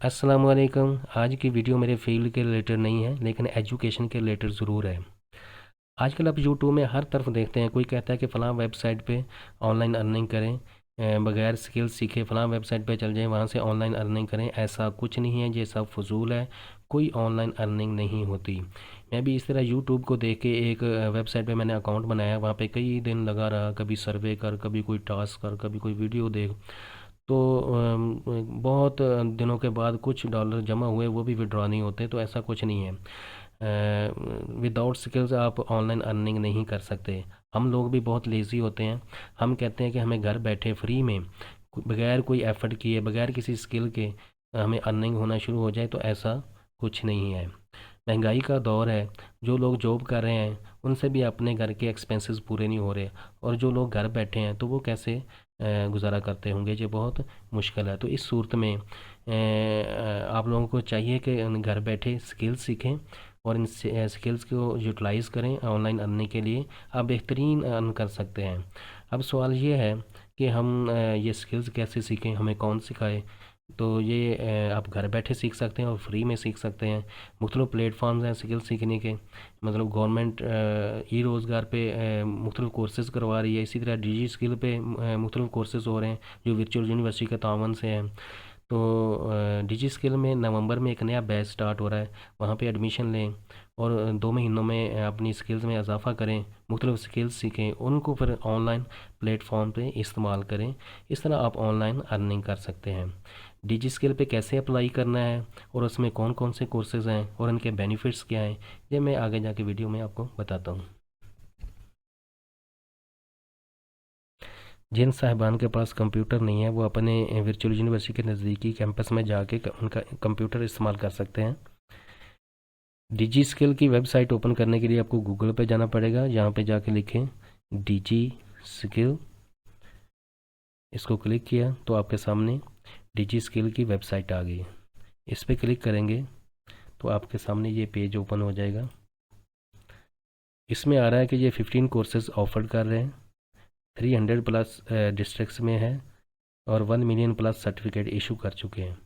अस्सलाम वालेकुम। आज की वीडियो मेरे फील्ड के रिलेटेड नहीं है, लेकिन एजुकेशन के रिलेटेड ज़रूर है। आजकल आप यूट्यूब में हर तरफ देखते हैं, कोई कहता है कि फ़लाँ वेबसाइट पे ऑनलाइन अर्निंग करें, बगैर स्किल्स सीखे फ़लाँ वेबसाइट पे चल जाएं, वहाँ से ऑनलाइन अर्निंग करें। ऐसा कुछ नहीं है, ये सब फजूल है। कोई ऑनलाइन अर्निंग नहीं होती। मैं भी इस तरह यूट्यूब को देख के एक वेबसाइट पे मैंने अकाउंट बनाया, वहाँ पे कई दिन लगा रहा, कभी सर्वे कर, कभी कोई टास्क कर, कभी कोई वीडियो देख। तो बहुत दिनों के बाद कुछ डॉलर जमा हुए, वो भी विड्रॉ नहीं होते। तो ऐसा कुछ नहीं है। विदाउट स्किल्स आप ऑनलाइन अर्निंग नहीं कर सकते। हम लोग भी बहुत लेज़ी होते हैं। हम कहते हैं कि हमें घर बैठे फ्री में बगैर कोई एफर्ट किए, बगैर किसी स्किल के हमें अर्निंग होना शुरू हो जाए। तो ऐसा कुछ नहीं है। महंगाई का दौर है। जो लोग जॉब कर रहे हैं, उनसे भी अपने घर के एक्सपेंसेस पूरे नहीं हो रहे। और जो लोग घर बैठे हैं, तो वो कैसे गुजारा करते होंगे? ये बहुत मुश्किल है। तो इस सूरत में आप लोगों को चाहिए कि घर बैठे स्किल्स सीखें और इन स्किल्स को यूटिलाइज़ करें ऑनलाइन अर्निंग के लिए। आप बेहतरीन अर्न कर सकते हैं। अब सवाल ये है कि हम ये स्किल्स कैसे सीखें, हमें कौन सिखाए? तो ये आप घर बैठे सीख सकते हैं और फ्री में सीख सकते हैं। मुख्तलिफ़ प्लेटफॉर्म्स हैं स्किल सीखने के। मतलब गवर्नमेंट ई रोज़गार पे मुख्तलिफ़ कोर्सेज़ करवा रही है। इसी तरह डिजी स्किल पे मुख्तलिफ़ कोर्सेज़ हो रहे हैं जो वर्चुअल यूनिवर्सिटी के तावन से हैं। तो डिजी स्किल में नवंबर में एक नया बैच स्टार्ट हो रहा है, वहाँ पे एडमिशन लें और 2 महीनों में अपनी स्किल्स में इजाफा करें, मुख्तलिफ़ स्किल्स सीखें, उनको फिर ऑनलाइन प्लेटफॉर्म पे इस्तेमाल करें। इस तरह आप ऑनलाइन अर्निंग कर सकते हैं। डिजी स्किल पे कैसे अप्लाई करना है और उसमें कौन कौन से कोर्सेज़ हैं और उनके बेनिफिट्स क्या हैं, ये मैं आगे जाके वीडियो में आपको बताता हूँ। जिन साहिबान के पास कंप्यूटर नहीं है, वो अपने वर्चुअल यूनिवर्सिटी के नज़दीकी कैंपस में जाके उनका कंप्यूटर इस्तेमाल कर सकते हैं। डिजी स्किल की वेबसाइट ओपन करने के लिए आपको गूगल पे जाना पड़ेगा। यहाँ पे जाके लिखें डिजी स्किल। इसको क्लिक किया तो आपके सामने डिजी स्किल की वेबसाइट आ गई। इस पर क्लिक करेंगे तो आपके सामने ये पेज ओपन हो जाएगा। इसमें आ रहा है कि ये 15 कोर्सेज ऑफर कर रहे हैं, 300 प्लस डिस्ट्रिक्ट्स में है और 1 मिलियन प्लस सर्टिफिकेट इशू कर चुके हैं।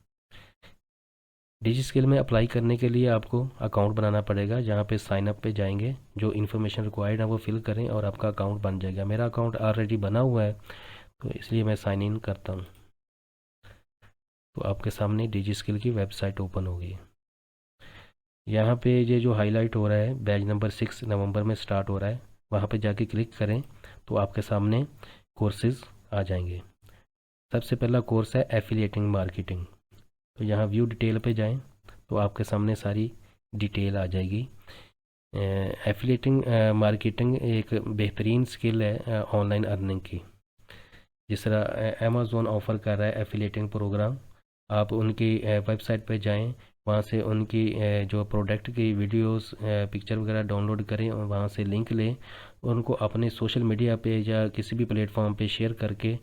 डिजी स्किल में अप्लाई करने के लिए आपको अकाउंट बनाना पड़ेगा। जहाँ पे साइन अप पे जाएंगे, जो इन्फॉर्मेशन रिक्वायर्ड है वो फिल करें और आपका अकाउंट बन जाएगा। मेरा अकाउंट ऑलरेडी बना हुआ है, तो इसलिए मैं साइन इन करता हूँ। तो आपके सामने डिजी स्किल की वेबसाइट ओपन होगी। यहाँ पे ये जो हाईलाइट हो रहा है, बैच नंबर 6 नवंबर में स्टार्ट हो रहा है, वहाँ पे जाके क्लिक करें तो आपके सामने कोर्सेज आ जाएंगे। सबसे पहला कोर्स है एफिलिएटिंग मार्केटिंग। तो यहाँ व्यू डिटेल पे जाएं तो आपके सामने सारी डिटेल आ जाएगी। एफिलिएटिंग मार्केटिंग एक बेहतरीन स्किल है ऑनलाइन अर्निंग की। जिस तरह अमेज़ॉन ऑफ़र कर रहा है एफिलिएटिंग प्रोग्राम, आप उनकी वेबसाइट पे जाएं, वहाँ से उनकी जो प्रोडक्ट की वीडियोस पिक्चर वगैरह डाउनलोड करें और वहाँ से लिंक लें, उनको अपने सोशल मीडिया पे या किसी भी प्लेटफॉर्म पे शेयर करके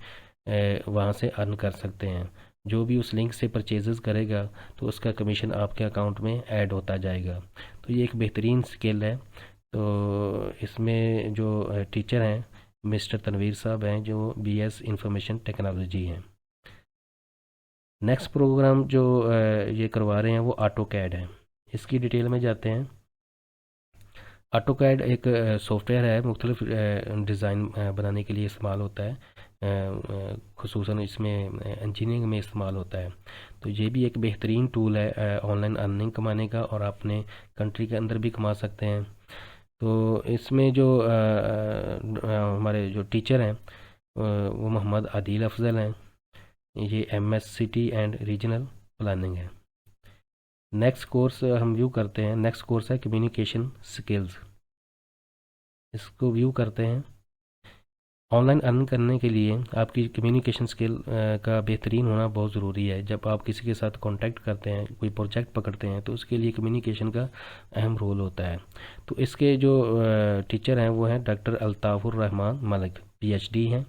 वहाँ से अर्न कर सकते हैं। जो भी उस लिंक से परचेजेस करेगा, तो उसका कमीशन आपके अकाउंट में ऐड होता जाएगा। तो ये एक बेहतरीन स्किल है। तो इसमें जो टीचर हैं मिस्टर तनवीर साहब हैं, जो बीएस इंफॉर्मेशन टेक्नोलॉजी हैं। नेक्स्ट प्रोग्राम जो ये करवा रहे हैं वो ऑटो कैड है। इसकी डिटेल में जाते हैं। ऑटो कैड एक सॉफ्टवेयर है, मुख्तलिफ डिज़ाइन बनाने के लिए इस्तेमाल होता है। खुसूसन इसमें इंजीनियरिंग में इस्तेमाल होता है। तो ये भी एक बेहतरीन टूल है ऑनलाइन अर्निंग कमाने का, और अपने कंट्री के अंदर भी कमा सकते हैं। तो इसमें जो हमारे जो टीचर हैं वो मोहम्मद आदिल अफजल हैं। ये एमएससीटी एंड रीजनल प्लानिंग है। नेक्स्ट कोर्स हम व्यू करते हैं। नेक्स्ट कोर्स है कम्युनिकेशन स्किल्स। इसको व्यू करते हैं। ऑनलाइन अर्न करने के लिए आपकी कम्युनिकेशन स्किल का बेहतरीन होना बहुत ज़रूरी है। जब आप किसी के साथ कांटेक्ट करते हैं, कोई प्रोजेक्ट पकड़ते हैं, तो उसके लिए कम्युनिकेशन का अहम रोल होता है। तो इसके जो टीचर हैं वो हैं डॉक्टर अल्ताफ़ुर रहमान मलिक, पीएचडी हैं।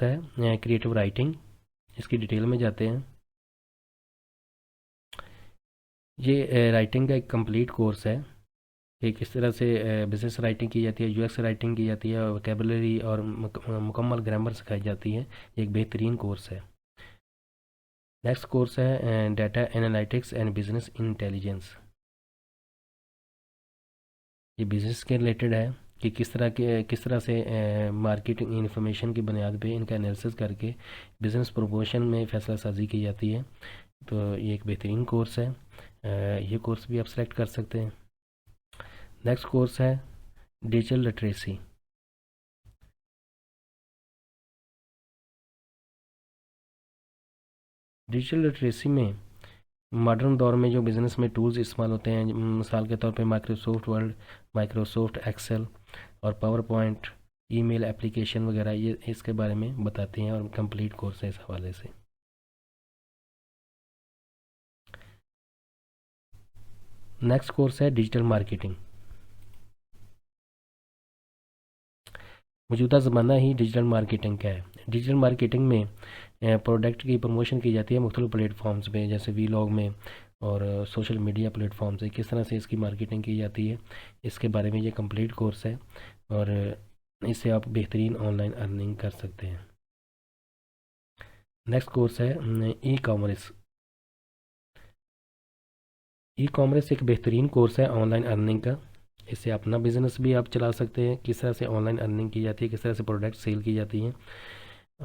है क्रिएटिव राइटिंग। इसकी डिटेल में जाते हैं। ये राइटिंग का एक कंप्लीट कोर्स है कि किस तरह से बिजनेस राइटिंग की जाती है, यूएक्स राइटिंग की जाती है, वोकेबलरी और मुकम्मल ग्रामर सिखाई जाती है। ये एक बेहतरीन कोर्स है। नेक्स्ट कोर्स है data analytics and business intelligence. ये बिजनेस के रिलेटेड है कि किस तरह से मार्केटिंग इन्फॉर्मेशन की बुनियाद पे इनका एनालिसिस करके बिज़नेस प्रमोशन में फ़ैसला साजी की जाती है। तो ये एक बेहतरीन कोर्स है, ये कोर्स भी आप सेलेक्ट कर सकते हैं। नेक्स्ट कोर्स है डिजिटल लिटरेसी। डिजिटल लिटरेसी में मॉडर्न दौर में जो बिज़नेस में टूल्स इस्तेमाल होते हैं, मिसाल के तौर पे माइक्रोसॉफ्ट वर्ड, माइक्रोसॉफ्ट एक्सेल और पावर पॉइंट, ईमेल एप्लीकेशन वगैरह, ये इसके बारे में बताते हैं और कंप्लीट कोर्स है इस हवाले से। नेक्स्ट कोर्स है डिजिटल मार्केटिंग। मौजूदा ज़माना ही डिजिटल मार्केटिंग का है। डिजिटल मार्केटिंग में प्रोडक्ट की प्रमोशन की जाती है मुख्तलिफ प्लेटफॉर्म्स पे, जैसे वीलॉग में और सोशल मीडिया प्लेटफॉर्म से किस तरह से इसकी मार्केटिंग की जाती है, इसके बारे में ये कंप्लीट कोर्स है और इससे आप बेहतरीन ऑनलाइन अर्निंग कर सकते हैं। नेक्स्ट कोर्स है ई कॉमर्स। ई कॉमर्स एक बेहतरीन कोर्स है ऑनलाइन अर्निंग का। इससे अपना बिज़नेस भी आप चला सकते हैं, किस तरह से ऑनलाइन अर्निंग की जाती है, किस तरह से प्रोडक्ट सेल की जाती हैं।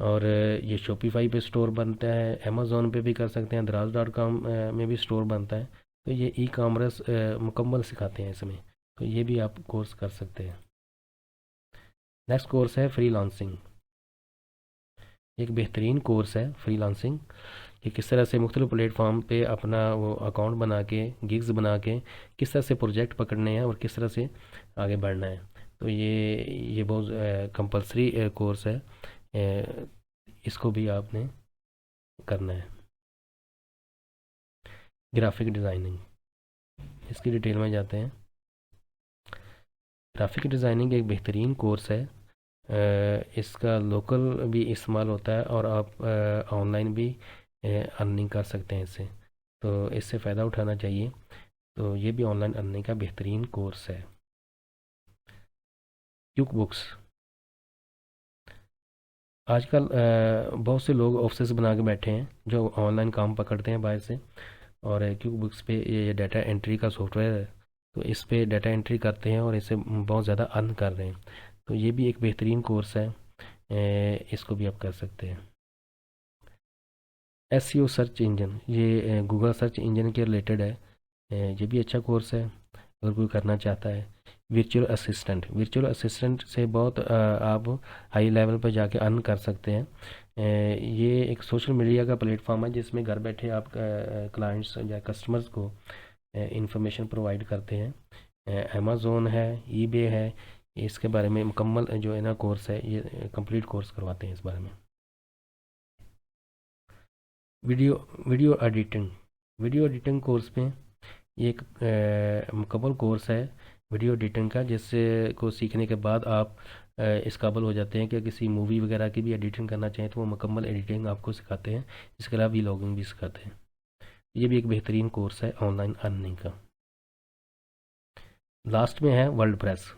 और ये शॉपिफाई पे स्टोर बनता है, अमेज़ोन पे भी कर सकते हैं, दराज.com में भी स्टोर बनता है। तो ये ई कॉमर्स मुकम्मल सिखाते हैं इसमें, तो ये भी आप कोर्स कर सकते हैं। नेक्स्ट कोर्स है फ्रीलांसिंग। एक बेहतरीन कोर्स है फ्रीलांसिंग, कि किस तरह से मुख्तलिफ प्लेटफॉर्म पे अपना वो अकाउंट बना के, गिग्स बना के किस तरह से प्रोजेक्ट पकड़ने हैं और किस तरह से आगे बढ़ना है। तो ये बहुत कंपलसरी कोर्स है, इसको भी आपने करना है। ग्राफिक डिज़ाइनिंग, इसकी डिटेल में जाते हैं। ग्राफिक डिज़ाइनिंग एक बेहतरीन कोर्स है, इसका लोकल भी इस्तेमाल होता है और आप ऑनलाइन भी अर्निंग कर सकते हैं इससे, तो इससे फ़ायदा उठाना चाहिए। तो ये भी ऑनलाइन अर्निंग का बेहतरीन कोर्स है। क्विक बुक्स, आजकल बहुत से लोग ऑफिस बना के बैठे हैं जो ऑनलाइन काम पकड़ते हैं बाहर से, और क्विक बुक्स पे ये डाटा एंट्री का सॉफ्टवेयर है, तो इस पे डाटा एंट्री करते हैं और इससे बहुत ज़्यादा अर्न कर रहे हैं। तो ये भी एक बेहतरीन कोर्स है, इसको भी आप कर सकते हैं। SEO सर्च इंजन, ये गूगल सर्च इंजन के रिलेटेड है, ये भी अच्छा कोर्स है अगर कोई करना चाहता है। वर्चुअल असिस्टेंट, वर्चुअल असिस्टेंट से बहुत आप हाई लेवल पर जाके अर्न कर सकते हैं। ये एक सोशल मीडिया का प्लेटफॉर्म है जिसमें घर बैठे आप क्लाइंट्स या कस्टमर्स को इंफॉर्मेशन प्रोवाइड करते हैं। अमेज़ोन है, ईबे है, इसके बारे में मुकम्मल जो है ना कोर्स है, ये कंप्लीट कोर्स करवाते हैं इस बारे में। Video editing, video editing course में ये एक मुकम्मल कोर्स है वीडियो एडिटिंग का, जिससे को सीखने के बाद आप इस काबिल हो जाते हैं कि किसी मूवी वगैरह की भी एडिटिंग करना चाहें तो वो मुकम्मल एडिटिंग आपको सिखाते हैं। इसके अलावा व्लॉगिंग भी सिखाते हैं। ये भी एक बेहतरीन कोर्स है ऑनलाइन अर्निंग का। लास्ट में है वर्ल्डप्रेस।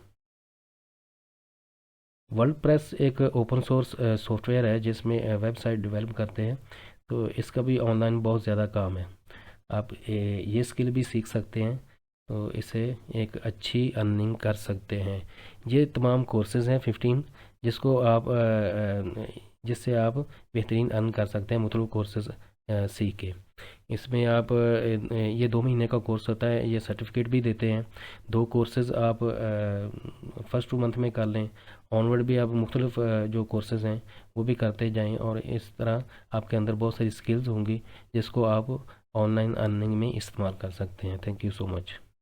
वर्ल्डप्रेस एक ओपन सोर्स सॉफ्टवेयर है जिसमें वेबसाइट डेवलप करते हैं, तो इसका भी ऑनलाइन बहुत ज़्यादा काम है। आप ये स्किल भी सीख सकते हैं, तो इसे एक अच्छी अर्निंग कर सकते हैं। ये तमाम कोर्सेज़ हैं 15, जिसको आप जिससे आप बेहतरीन अर्न कर सकते हैं मुख्तलिफ कोर्सेज़ सीख के। इसमें आप ये 2 महीने का कोर्स होता है, ये सर्टिफिकेट भी देते हैं। 2 कोर्सेज़ आप फर्स्ट 2 मंथ में कर लें, ऑनवर्ड भी आप मुख्तलिफ जो कोर्सेज़ हैं वो भी करते जाएं, और इस तरह आपके अंदर बहुत सारी स्किल्स होंगी जिसको आप ऑनलाइन अर्निंग में इस्तेमाल कर सकते हैं। Thank you so much.